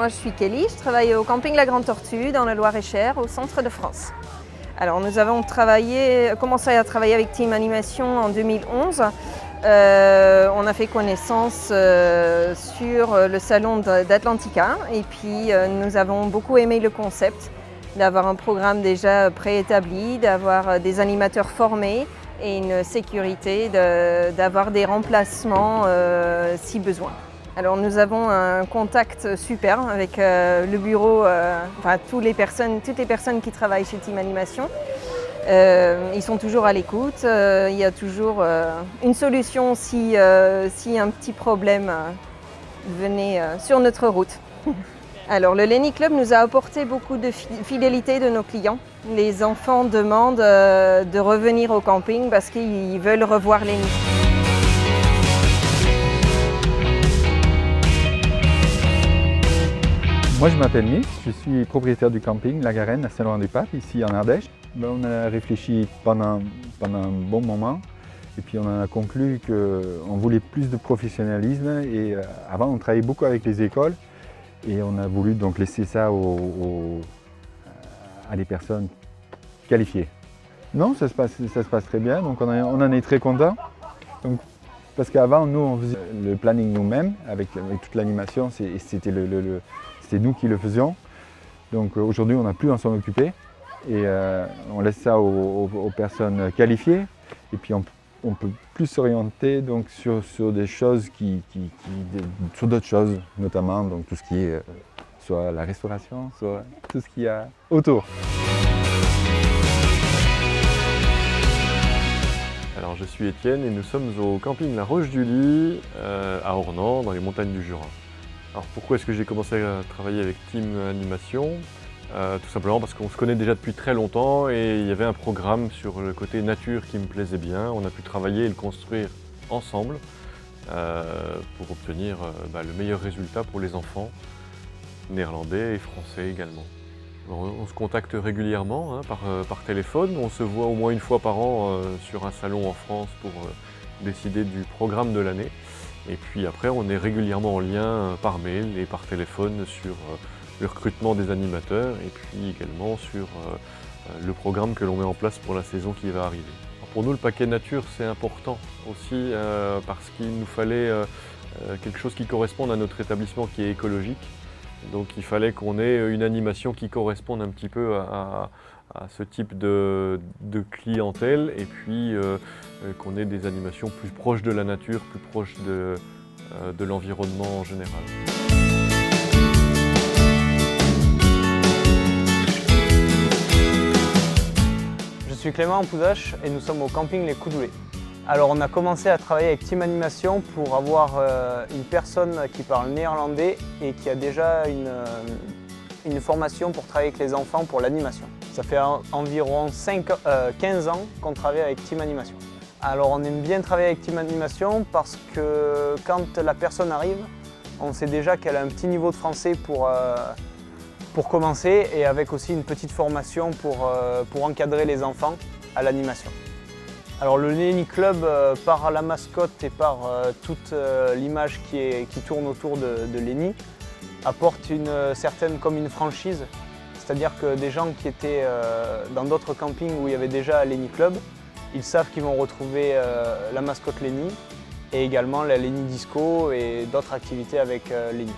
je suis Kelly, je travaille au camping La Grande Tortue dans le Loir-et-Cher, au centre de France. Alors nous avons commencé à travailler avec Team Animation en 2011. On a fait connaissance sur le salon d'Atlantica et puis nous avons beaucoup aimé le concept d'avoir un programme déjà préétabli, d'avoir des animateurs formés et une sécurité d'avoir des remplacements si besoin. Alors nous avons un contact super avec le bureau, toutes les personnes qui travaillent chez Team Animation. Ils sont toujours à l'écoute, il y a toujours une solution si un petit problème venait sur notre route. Alors le Lenny Club nous a apporté beaucoup de fidélité de nos clients. Les enfants demandent de revenir au camping parce qu'ils veulent revoir Lenny. Moi je m'appelle Nick, je suis propriétaire du camping La Garenne à Saint-Laurent-du-Pape, ici en Ardèche. On a réfléchi pendant un bon moment et puis on en a conclu qu'on voulait plus de professionnalisme et avant on travaillait beaucoup avec les écoles et on a voulu donc laisser ça à des personnes qualifiées. Non, ça se passe très bien, donc on en est très contents. Parce qu'avant nous on faisait le planning nous-mêmes avec toute l'animation, c'était nous qui le faisions. Donc aujourd'hui on n'a plus à s'en occuper et on laisse ça aux personnes qualifiées et puis on peut plus s'orienter donc sur des choses sur d'autres choses, notamment donc tout ce qui est soit la restauration, soit tout ce qu'il y a autour. Alors je suis Étienne et nous sommes au camping La Roche du Lit à Ornans, dans les montagnes du Jura. Alors pourquoi est-ce que j'ai commencé à travailler avec Team Animation? Tout simplement parce qu'on se connaît déjà depuis très longtemps et il y avait un programme sur le côté nature qui me plaisait bien. On a pu travailler et le construire ensemble pour obtenir le meilleur résultat pour les enfants, néerlandais et français également. On se contacte régulièrement par téléphone, on se voit au moins une fois par an sur un salon en France pour décider du programme de l'année. Et puis après, on est régulièrement en lien par mail et par téléphone sur le recrutement des animateurs et puis également sur le programme que l'on met en place pour la saison qui va arriver. Alors pour nous, le paquet nature, c'est important aussi parce qu'il nous fallait quelque chose qui corresponde à notre établissement qui est écologique. Donc il fallait qu'on ait une animation qui corresponde un petit peu à ce type de clientèle et puis qu'on ait des animations plus proches de la nature, plus proches de l'environnement en général. Je suis Clément Pouzache et nous sommes au camping Les Coudoulets. Alors on a commencé à travailler avec Team Animation pour avoir une personne qui parle néerlandais et qui a déjà une formation pour travailler avec les enfants pour l'animation. Ça fait environ 15 ans qu'on travaille avec Team Animation. Alors on aime bien travailler avec Team Animation parce que quand la personne arrive, on sait déjà qu'elle a un petit niveau de français pour commencer et avec aussi une petite formation pour encadrer les enfants à l'animation. Alors le Lenny Club, par la mascotte et par toute l'image qui tourne autour de Lenny, apporte comme une franchise. C'est-à-dire que des gens qui étaient dans d'autres campings où il y avait déjà Lenny Club, ils savent qu'ils vont retrouver la mascotte Lenny et également la Lenny Disco et d'autres activités avec Lenny.